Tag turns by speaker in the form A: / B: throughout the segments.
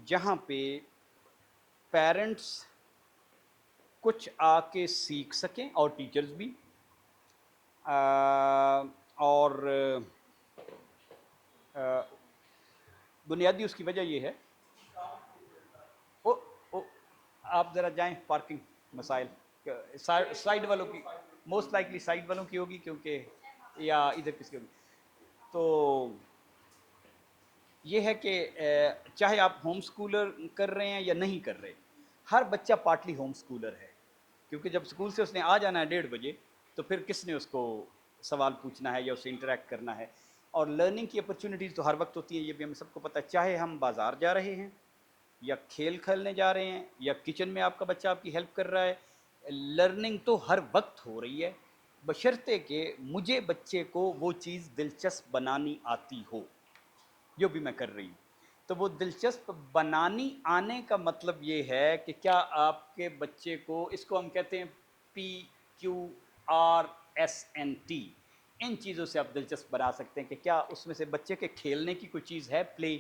A: جہاں پہ پیرنٹس کچھ آ کے سیکھ سکیں اور ٹیچرز بھی اور بنیادی اس کی وجہ یہ ہے آپ ذرا جائیں پارکنگ مسائل سائڈ والوں کی موسٹ لائکلی سائڈ والوں کی ہوگی کیونکہ یا ادھر کس کی ہوگی تو یہ ہے کہ چاہے آپ ہوم سکولر کر رہے ہیں یا نہیں کر رہے ہر بچہ پارٹلی ہوم سکولر ہے کیونکہ جب سکول سے اس نے آ جانا ہے 1:30 بجے تو پھر کس نے اس کو سوال پوچھنا ہے یا اسے انٹریکٹ کرنا ہے اور لرننگ کی اپرچونیٹیز تو ہر وقت ہوتی ہیں یہ بھی ہم سب کو پتہ ہے چاہے ہم بازار جا رہے ہیں یا کھیل کھیلنے جا رہے ہیں یا کچن میں آپ کا بچہ آپ کی ہیلپ کر رہا ہے لرننگ تو ہر وقت ہو رہی ہے بشرطے کہ مجھے بچے کو وہ چیز دلچسپ بنانی آتی ہو جو بھی میں کر رہی ہوں تو وہ دلچسپ بنانی آنے کا مطلب یہ ہے کہ کیا آپ کے بچے کو اس کو ہم کہتے ہیں PQRSNT ان چیزوں سے آپ دلچسپ بنا سکتے ہیں کہ کیا اس میں سے بچے کے کھیلنے کی کوئی چیز ہے پلے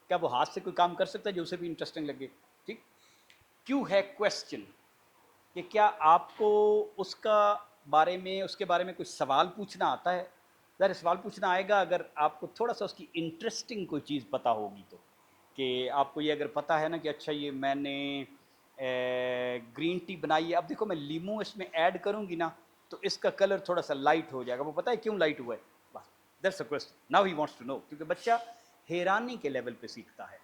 A: کیا وہ ہاتھ سے کوئی کام کر سکتا ہے جو اسے بھی انٹرسٹنگ لگے ٹھیک کیوں ہے کویسچن کہ کیا آپ کو اس کا بارے میں اس کے بارے میں کوئی سوال پوچھنا آتا ہے ظاہر سوال پوچھنا آئے گا اگر آپ کو تھوڑا سا اس کی انٹرسٹنگ کوئی چیز پتہ ہوگی تو کہ آپ کو یہ اگر پتہ ہے نا کہ اچھا یہ میں نے گرین ٹی بنائی ہے اب دیکھو میں لیمو اس میں ایڈ کروں گی نا تو اس کا کلر تھوڑا سا لائٹ ہو جائے گا وہ پتہ ہے کیوں لائٹ ہوا ہے بس that's a question now he wants to know کیونکہ بچہ حیرانی کے لیول پہ سیکھتا ہے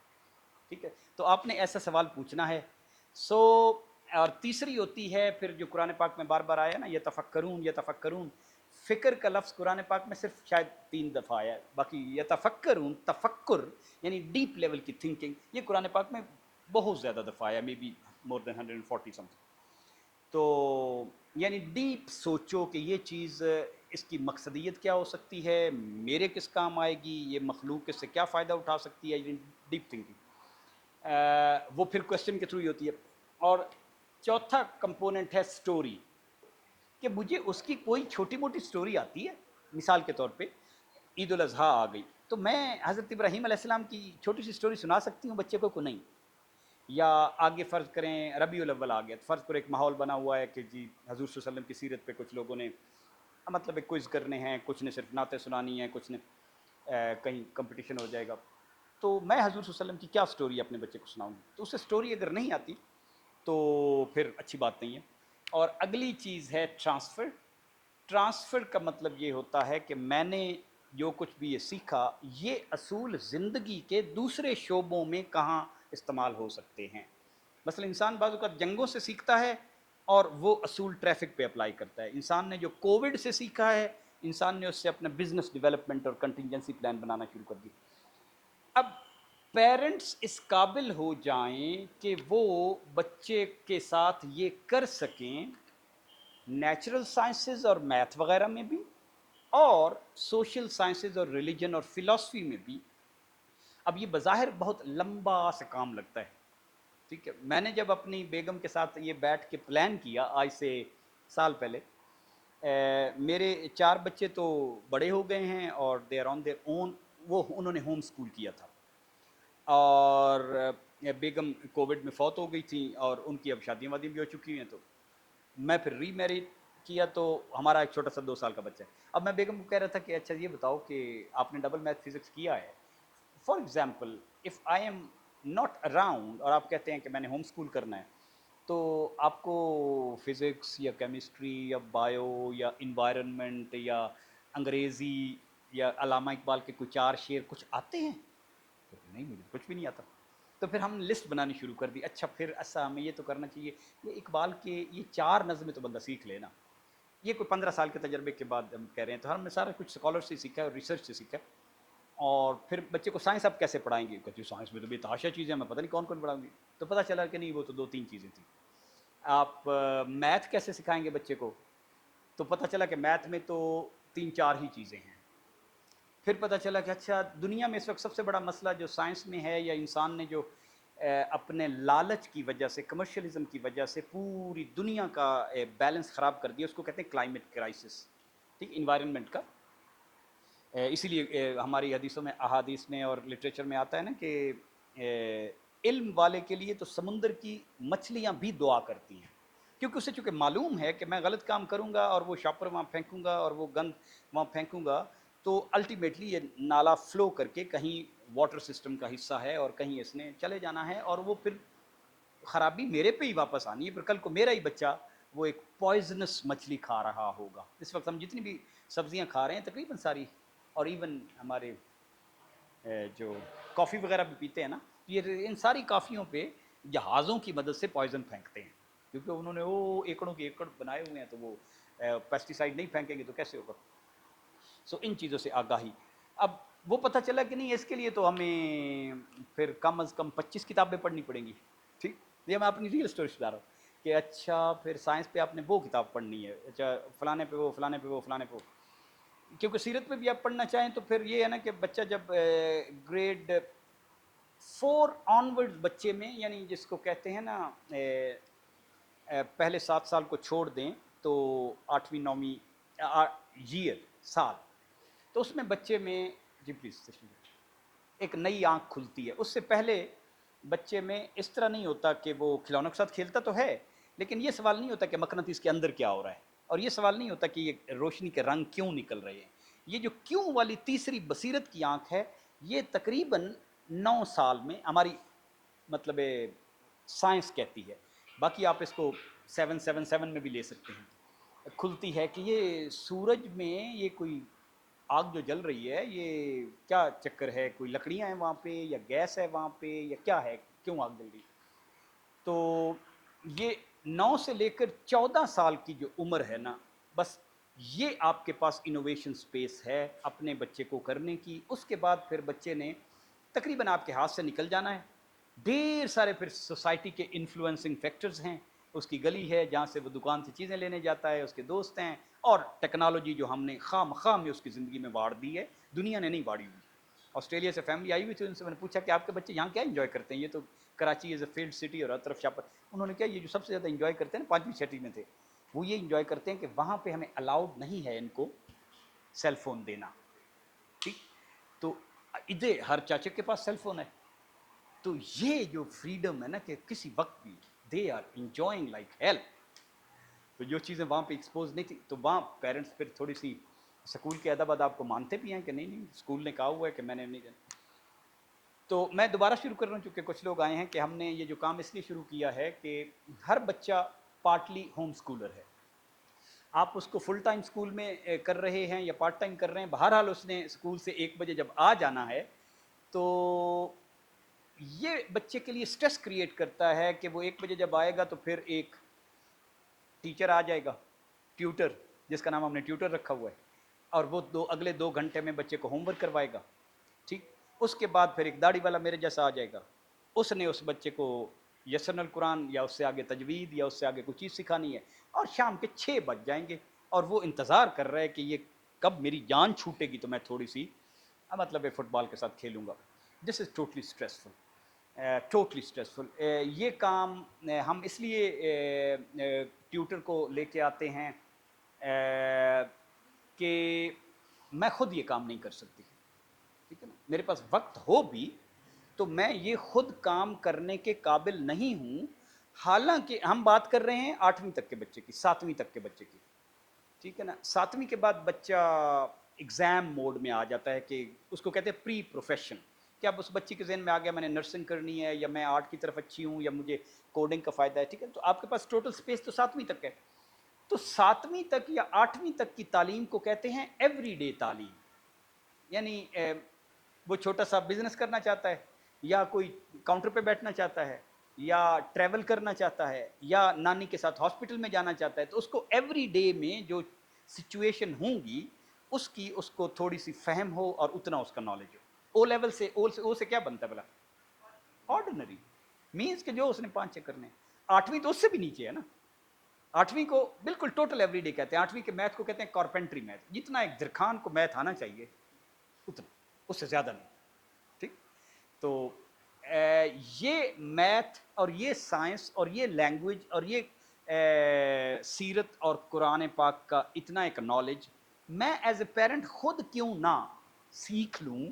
A: ٹھیک ہے تو آپ نے ایسا سوال پوچھنا ہے اور تیسری ہوتی ہے پھر جو قرآن پاک میں بار بار آیا نا یتفکرون فکر کا لفظ قرآن پاک میں صرف شاید 3 دفعہ آیا ہے باقی یتفکرون تفکر یعنی ڈیپ لیول کی تھنکنگ یہ قرآن پاک میں بہت زیادہ دفعہ آیا مے بی مور دین 140 سم تو یعنی ڈیپ سوچو کہ یہ چیز اس کی مقصدیت کیا ہو سکتی ہے میرے کس کام آئے گی یہ مخلوق اس سے کیا فائدہ اٹھا سکتی ہے ڈیپ تھنکنگ وہ پھر کویسچن کے تھرو ہی ہوتی ہے اور چوتھا کمپوننٹ ہے سٹوری کہ مجھے اس کی کوئی چھوٹی موٹی سٹوری آتی ہے مثال کے طور پہ عید الاضحیٰ آ گئی تو میں حضرت ابراہیم علیہ السلام کی چھوٹی سی سٹوری سنا سکتی ہوں بچے کو نہیں یا آگے فرض کریں ربیع الاول آ گیا تو فرض کرو ایک ماحول بنا ہوا ہے کہ جی حضور صلی اللہ علیہ وسلم کی سیرت پہ کچھ لوگوں نے مطلب ایک کوئز کرنے ہیں کچھ نے صرف نعتیں سنانی ہیں کچھ نے کہیں کمپٹیشن ہو جائے گا تو میں حضور صلی اللہ علیہ وسلم کی کیا سٹوری اپنے بچے کو سناؤں گی تو اسے سٹوری اگر نہیں آتی تو پھر اچھی بات نہیں ہے اور اگلی چیز ہے ٹرانسفر کا مطلب یہ ہوتا ہے کہ میں نے جو کچھ بھی یہ سیکھا یہ اصول زندگی کے دوسرے شعبوں میں کہاں استعمال ہو سکتے ہیں مثلا انسان بعض اوقات جنگوں سے سیکھتا ہے اور وہ اصول ٹریفک پہ اپلائی کرتا ہے انسان نے جو کووڈ سے سیکھا ہے انسان نے اس سے اپنا بزنس ڈیولپمنٹ اور کنٹینجنسی پلان بنانا شروع کر دی اب پیرنٹس اس قابل ہو جائیں کہ وہ بچے کے ساتھ یہ کر سکیں نیچرل سائنسز اور میتھ وغیرہ میں بھی اور سوشل سائنسز اور ریلیجن اور فلاسفی میں بھی اب یہ بظاہر بہت لمبا سا کام لگتا ہے ٹھیک ہے میں نے جب اپنی بیگم کے ساتھ یہ بیٹھ کے پلان کیا آج سے سال پہلے میرے 4 بچے تو بڑے ہو گئے ہیں اور they are on their own وہ انہوں نے ہوم سکول کیا تھا اور بیگم کووڈ میں فوت ہو گئی تھیں اور ان کی اب شادیاں وادیاں بھی ہو چکی ہیں تو میں پھر ری میریڈ کیا تو ہمارا ایک چھوٹا سا 2 سال کا بچہ ہے اب میں بیگم کو کہہ رہا تھا کہ اچھا یہ بتاؤ کہ آپ نے ڈبل میتھ فزکس کیا ہے for example if I am not around اور آپ کہتے ہیں کہ میں نے ہوم سکول کرنا ہے تو آپ کو فزکس یا کیمسٹری یا بایو یا انوائرمنٹ یا انگریزی یا علامہ اقبال کے کوئی 4 شعر کچھ آتے ہیں تو نہیں مجھے کچھ بھی نہیں آتا تو پھر ہم لسٹ بنانی شروع کر دی اچھا پھر ایسا ہمیں یہ تو کرنا چاہیے یہ اقبال کے یہ 4 نظمیں تو بندہ سیکھ لینا یہ کوئی 15 سال کے تجربے کے بعد ہم کہہ رہے ہیں تو ہم نے سارا کچھ اسکالر سے سیکھا ہے اور ریسرچ سے سیکھا ہے اور پھر بچے کو سائنس آپ کیسے پڑھائیں گے کہ سائنس میں تو بے تحاشا چیزیں میں پتہ نہیں کون کون پڑھاؤں گی تو پتہ چلا کہ نہیں وہ تو 2-3 چیزیں تھیں آپ میتھ کیسے سکھائیں گے بچے کو تو پتہ چلا کہ میتھ میں تو 3-4 ہی چیزیں ہیں پھر پتہ چلا کہ اچھا دنیا میں اس وقت سب سے بڑا مسئلہ جو سائنس میں ہے یا انسان نے جو اپنے لالچ کی وجہ سے کمرشلزم کی وجہ سے پوری دنیا کا بیلنس خراب کر دیا اس کو کہتے ہیں کلائمیٹ کرائسس ٹھیک انوائرمنٹ کا اسی لیے ہماری حدیثوں میں احادیث میں اور لٹریچر میں آتا ہے نا کہ علم والے کے لیے تو سمندر کی مچھلیاں بھی دعا کرتی ہیں، کیونکہ اسے چونکہ معلوم ہے کہ میں غلط کام کروں گا اور وہ شاپر وہاں پھینکوں گا اور وہ گند وہاں پھینکوں گا، تو الٹیمیٹلی یہ نالا فلو کر کے کہیں واٹر سسٹم کا حصہ ہے اور کہیں اس نے چلے جانا ہے، اور وہ پھر خرابی میرے پہ ہی واپس آنی ہے، پھر کل کو میرا ہی بچہ وہ ایک پوائزنس مچھلی کھا رہا ہوگا۔ اس وقت ہم جتنی بھی سبزیاں کھا رہے ہیں تقریباً ساری، اور ایون ہمارے جو کافی وغیرہ بھی پیتے ہیں نا، یہ ان ساری کافیوں پہ جہازوں کی مدد سے پوائزن پھینکتے ہیں، کیونکہ انہوں نے وہ ایکڑوں کے ایکڑ بنائے ہوئے ہیں، تو وہ پیسٹی سائڈ نہیں پھینکیں گے تو کیسے ہوگا؟ سو ان چیزوں سے آگاہی۔ اب وہ پتہ چلا کہ نہیں، اس کے لیے تو ہمیں پھر کم از کم 25 کتابیں پڑھنی پڑیں گی، ٹھیک؟ یہ میں اپنی ریئل اسٹوری سنا رہا ہوں کہ اچھا پھر سائنس پہ آپ نے وہ کتاب پڑھنی ہے، اچھا فلانے پہ وہ، فلانے پہ وہ، فلانے پہ وہ، کیونکہ سیرت میں بھی آپ پڑھنا چاہیں تو پھر یہ ہے نا کہ بچہ جب گریڈ 4 آنورڈ بچے میں، یعنی جس کو کہتے ہیں نا پہلے 7 سال کو چھوڑ دیں تو 8ویں 9ویں ایئر سال، تو اس میں بچے میں جی پلیز ایک نئی آنکھ کھلتی ہے۔ اس سے پہلے بچے میں اس طرح نہیں ہوتا کہ وہ کھلونوں کے ساتھ کھیلتا تو ہے، لیکن یہ سوال نہیں ہوتا کہ مقناطیس کے اندر کیا ہو رہا ہے، اور یہ سوال نہیں ہوتا کہ یہ روشنی کے رنگ کیوں نکل رہے ہیں۔ یہ جو کیوں والی تیسری بصیرت کی آنکھ ہے، یہ تقریباً 9 سال میں ہماری مطلب سائنس کہتی ہے، باقی آپ اس کو 777 میں بھی لے سکتے ہیں، کھلتی ہے کہ یہ سورج میں یہ کوئی آگ جو جل رہی ہے، یہ کیا چکر ہے، کوئی لکڑیاں ہیں وہاں پہ یا گیس ہے وہاں پہ یا کیا ہے، کیوں آگ جل رہی ہے؟ تو یہ 9 سے لے کر 14 سال کی جو عمر ہے نا، بس یہ آپ کے پاس انوویشن سپیس ہے اپنے بچے کو کرنے کی۔ اس کے بعد پھر بچے نے تقریباً آپ کے ہاتھ سے نکل جانا ہے، ڈھیر سارے پھر سوسائٹی کے انفلوئنسنگ فیکٹرز ہیں، اس کی گلی ہے جہاں سے وہ دکان سے چیزیں لینے جاتا ہے، اس کے دوست ہیں، اور ٹیکنالوجی جو ہم نے خام خام میں اس کی زندگی میں واڑ دی ہے، دنیا نے نہیں واڑی ہوئی۔ آسٹریلیا سے فیملی آئی ہوئی تھی، ان سے میں نے پوچھا کہ آپ کے بچے یہاں کیا انجوائے کرتے ہیں؟ یہ تو کراچی از اے فیلڈ سٹی اور ہر طرف شاپر، انہوں نے کیا یہ جو سب سے زیادہ انجوائے کرتے ہیں نا، 5ویں 6ویں میں تھے، وہ یہ انجوائے کرتے ہیں کہ وہاں پہ ہمیں الاؤڈ نہیں ہے ان کو سیل فون دینا، ٹھیک؟ تو ادھر ہر چاچے کے پاس سیل فون ہے، تو یہ جو فریڈم ہے نا کہ کسی وقت بھی they are enjoying like hell, تو جو چیزیں وہاں پہ ایکسپوز نہیں تھی، تو وہاں پیرنٹس پھر تھوڑی سی اسکول کے ادب آپ کو مانتے بھی ہیں کہ نہیں نہیں اسکول نے کہا ہوا ہے کہ میں نے نہیں دینا۔ تو میں دوبارہ شروع کر رہا ہوں چونکہ کچھ لوگ آئے ہیں کہ ہم نے یہ جو کام اس لیے شروع کیا ہے کہ ہر بچہ پارٹلی ہوم اسکولر ہے، آپ اس کو فل ٹائم اسکول میں کر رہے ہیں یا پارٹ ٹائم کر رہے ہیں، بہرحال اس نے اسکول سے 1 بجے جب آ جانا ہے، تو یہ بچے کے لیے سٹریس کریٹ کرتا ہے کہ وہ 1 بجے جب آئے گا تو پھر ایک ٹیچر آ جائے گا، ٹیوٹر، جس کا نام ہم نے ٹیوٹر رکھا ہوا ہے، اور وہ اگلے 2 گھنٹے میں بچے کو ہوم ورک کروائے گا، ٹھیک؟ اس کے بعد پھر ایک داڑھی والا میرے جیسا آ جائے گا، اس نے اس بچے کو یسن القرآن یا اس سے آگے تجوید یا اس سے آگے کوئی چیز سکھانی ہے، اور شام کے 6 بج جائیں گے، اور وہ انتظار کر رہا ہے کہ یہ کب میری جان چھوٹے گی تو میں تھوڑی سی مطلب فٹ بال کے ساتھ کھیلوں گا۔ This is totally stressful, totally stressful. یہ کام ہم اس لیے ٹیوٹر کو لے کے آتے ہیں کہ میں خود یہ کام نہیں کر سکتی، ٹھیک ہے نا، میرے پاس وقت ہو بھی تو میں یہ خود کام کرنے کے قابل نہیں ہوں، حالانکہ ہم بات کر رہے ہیں 8ویں تک کے بچے کی، 7ویں تک کے بچے کی، ٹھیک ہے نا۔ 7ویں کے بعد بچہ ایگزام موڈ میں آ جاتا ہے کہ اس کو کہتے ہیں پری پروفیشن، کہ اب اس بچے کے ذہن میں آ گیا میں نے نرسنگ کرنی ہے یا میں آرٹ کی طرف اچھی ہوں یا مجھے کوڈنگ کا فائدہ ہے، ٹھیک ہے، تو آپ کے پاس ٹوٹل سپیس تو 7ویں تک ہے۔ تو 7ویں تک یا 8ویں تک کی تعلیم کو کہتے ہیں ایوری ڈے تعلیم، یعنی وہ چھوٹا سا بزنس کرنا چاہتا ہے یا کوئی کاؤنٹر پہ بیٹھنا چاہتا ہے یا ٹریول کرنا چاہتا ہے یا نانی کے ساتھ ہاسپٹل میں جانا چاہتا ہے، تو اس کو ایوری ڈے میں جو سچویشن ہوں گی اس کی اس کو تھوڑی سی فہم ہو اور اتنا اس کا نالج ہو۔ او لیول سے او سے کیا بنتا ہے بلا؟ آرڈنری، مینس کہ جو اس نے 5 کرنے ہیں۔ 8ویں تو اس سے بھی نیچے ہے نا، 8ویں کو بالکل ٹوٹل ایوری ڈے کہتے ہیں، 8ویں کے میتھ کو کہتے ہیں کارپینٹری میتھ، جتنا ایک درخان کو میتھ آنا چاہیے اتنا، اس سے زیادہ نہیں، ٹھیک؟ تو یہ میتھ اور یہ سائنس اور یہ لینگویج اور یہ سیرت اور قرآن پاک کا اتنا ایک نالج میں ایز اے پیرنٹ خود کیوں نہ سیکھ لوں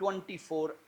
A: 24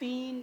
A: 3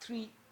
A: 3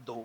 A: 2।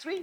A: 3,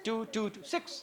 A: 2 2 2 6,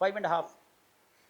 A: 5.5।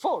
A: 4,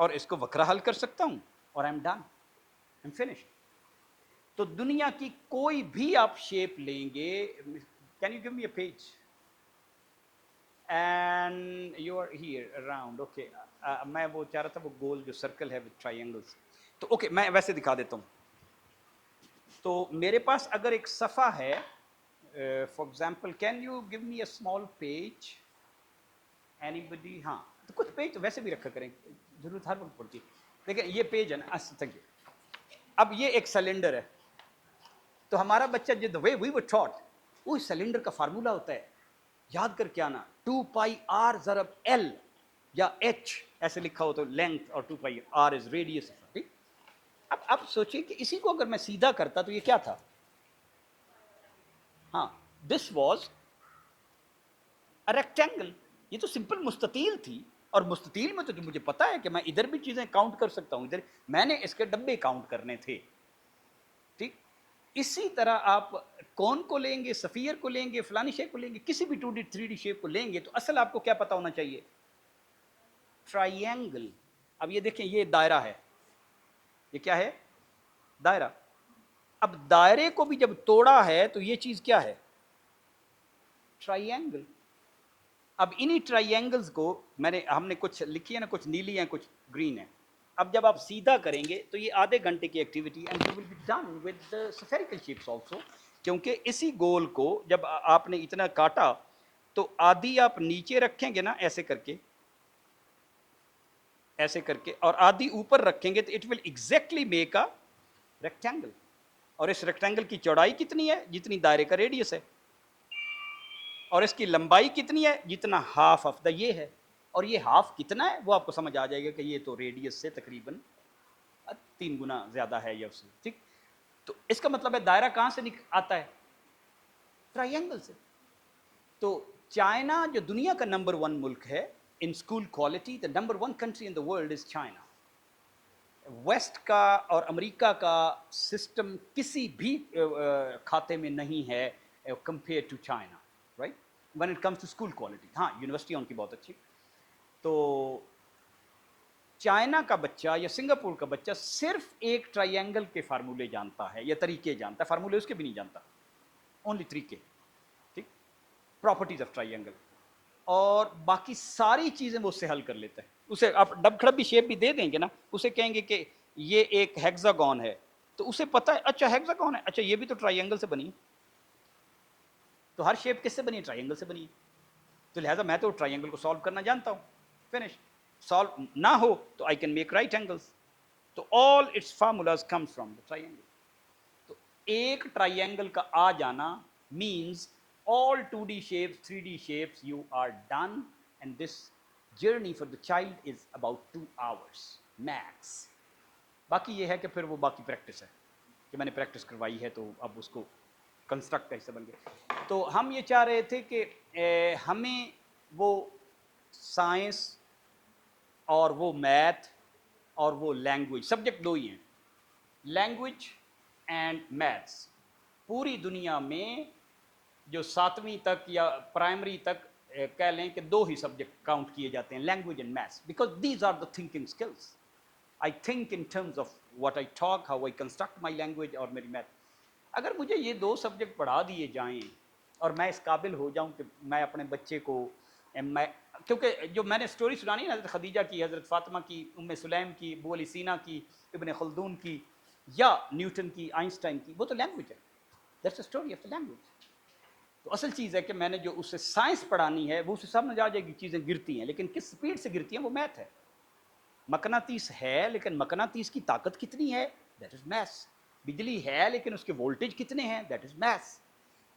A: اور اس کو وکرہ حل کر سکتا ہوں اور I am done, I am finished. تو دنیا کی کوئی بھی آپ شیپ لیں گے. Can you give me a page and you are here around. Okay میں وہ چاہ رہا تھا وہ گول جو سرکل ہے وتھ ٹرائینگلس. تو اوکے میں ویسے دکھا دیتا ہوں. تو میرے پاس اگر ایک صفحہ ہے for example can you give me a small page anybody. ہاں تو کچھ پیج تو ویسے بھی رکھا کریں، ضرورت ہر وقت پڑتی ہے. دیکھیں یہ پیج ہے نا. Thank you. اب یہ ایک سلنڈر ہے. تو ہمارا بچہ جو وے وی ور ٹاٹ وہ سلنڈر کا فارمولا ہوتا ہے، یاد کر کے آنا 2 پائی آر ضرب ایل یا ایچ ایسے لکھا ہو تو لینتھ اور 2 پائی آر از ریڈیس. ٹھیک. اب سوچیں کہ اسی کو اگر میں سیدھا کرتا تو یہ کیا تھا؟ ہاں دس واز اے ریکٹینگل. یہ تو سمپل مستطیل تھی، اور مستطیل میں تو مجھے پتا ہے کہ میں ادھر بھی چیزیں کاؤنٹ کر سکتا ہوں، ادھر میں نے اس کے ڈبے کاؤنٹ کرنے تھے. ٹھیک. اسی طرح آپ کون کو لیں گے، سفیر کو لیں گے، فلانی شیپ کو لیں گے، کسی بھی 2D 3D شیپ کو لیں گے تو اصل آپ کو کیا پتا ہونا چاہیے؟ ٹرائینگل. اب یہ دیکھیں یہ دائرہ ہے، یہ کیا ہے؟ دائرہ. اب دائرے کو بھی جب توڑا ہے تو یہ چیز کیا ہے؟ ٹرائینگل. اب انہی ٹرائینگلز کو ہم نے کچھ لکھی ہے نا، کچھ نیلی ہیں کچھ گرین ہیں. اب جب آپ سیدھا کریں گے تو یہ آدھے گھنٹے کی activity and you will be done with spherical shapes also. کیونکہ اسی گول کو جب آپ نے اتنا کاٹا تو آدھی آپ نیچے رکھیں گے نا ایسے کر کے، ایسے کر کے، اور آدھی اوپر رکھیں گے تو it will exactly make a rectangle. اور اس ریکٹینگل کی چوڑائی کتنی ہے؟ جتنی دائرے کا ریڈیس ہے. اور اس کی لمبائی کتنی ہے؟ جتنا ہاف آف دا یہ ہے. اور یہ ہاف کتنا ہے وہ آپ کو سمجھ آ جائے گا کہ یہ تو ریڈیس سے تقریباً 3 گنا زیادہ ہے یا اس سے. ٹھیک. تو اس کا مطلب ہے دائرہ کہاں سے آتا ہے؟ ٹرائینگل سے. تو چائنا جو دنیا کا نمبر 1 ملک ہے in school quality, the number 1 country in the world is China. West کا اور امریکہ کا سسٹم کسی بھی کھاتے میں نہیں ہے compare to China, right, when it comes to school quality. ہاں یونیورسٹی ان کی بہت اچھی. تو چائنا کا بچہ یا سنگاپور کا بچہ صرف ایک ٹرائینگل کے فارمولے جانتا ہے یا طریقے جانتا ہے، فارمولے اس کے بھی نہیں جانتا، اونلی طریقے. ٹھیک. Properties of triangle. اور باقی ساری چیزیں وہ اس سے حل کر لیتا ہے. اسے آپ ڈب کھڑبی شیپ بھی دے دیں گے نا، اسے کہیں گے کہ یہ ایک ہیگزاگون ہے تو اسے پتہ ہے اچھا ہیگزاگون ہے، اچھا یہ بھی تو ٹرائینگل سے بنی ہے. تو ہر شیپ کس سے بنی ہے؟ ٹرائینگل سے بنی ہے. تو لہٰذا میں تو ٹرائینگل کو سالو کرنا جانتا ہوں. فنش. سالو نہ ہو تو I can make right angles. تو all its formulas come from the triangle. تو ایک ٹرائینگل کا آ جانا means all 2D shapes 3D shapes you are done, and this journey for the child is about 2 hours max. باقی یہ ہے کہ پھر وہ باقی پریکٹس ہے کہ میں نے پریکٹس کروائی ہے تو اب اس کو کنسٹرکٹ کا حصہ بن گیا. تو ہم یہ چاہ رہے تھے کہ ہمیں وہ سائنس اور وہ میتھ اور وہ لینگویج، سبجیکٹ 2 ہی ہیں، لینگویج اینڈ میتھس. پوری دنیا میں جو 7ویں تک یا پرائمری تک کہہ لیں کہ 2 ہی سبجیکٹ کاؤنٹ کیے جاتے ہیں، language and maths, because these are the thinking skills. I think in terms of what I talk, how I construct my language اور میری میتھ. اگر مجھے یہ 2 سبجیکٹ پڑھا دیے جائیں اور میں اس قابل ہو جاؤں کہ میں اپنے بچے کو کیونکہ جو میں نے سٹوری سنانی ہے حضرت خدیجہ کی، حضرت فاطمہ کی، ام سلیم کی، ابو علی سینا کی، ابن خلدون کی یا نیوٹن کی، آئنسٹائن کی، وہ تو لینگویج ہے. That's a story of the language. تو اصل چیز ہے کہ میں نے جو اسے سائنس پڑھانی ہے وہ اسے سمجھ آ جائے گی چیزیں گرتی ہیں، لیکن کس سپیڈ سے گرتی ہیں وہ میتھ ہے. مقناطیس ہے لیکن مقناطیس کی طاقت کتنی ہے؟ That is maths. بجلی ہے لیکن اس کے وولٹیج کتنے ہیں؟ That is maths.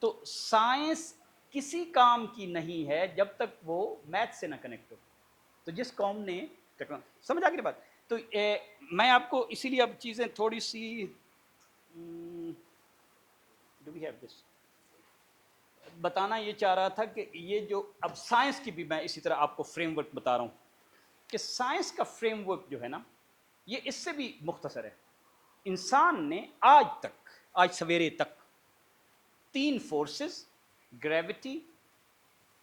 A: تو سائنس کسی کام کی نہیں ہے جب تک وہ میتھ سے نہ کنیکٹ ہو. تو جس قوم نے سمجھ آ گئی بات. تو میں آپ کو اسی لیے اب چیزیں تھوڑی see do we have this بتانا یہ چاہ رہا تھا کہ یہ جو اب سائنس کی بھی میں اسی طرح آپ کو فریم ورک بتا رہا ہوں کہ سائنس کا فریم ورک جو ہے نا یہ اس سے بھی مختصر ہے. انسان نے آج سویرے تک 3 فورسز، گریوٹی،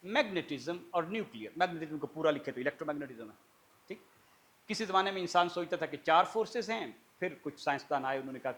A: میگنیٹزم اور نیوکلیئر. میگنیٹزم کو پورا لکھے تو الیکٹرو میگنیٹزم ہے. ٹھیک. کسی زمانے میں انسان سوچتا تھا کہ 4 فورسز ہیں، پھر کچھ سائنسدان آئے، انہوں نے کہا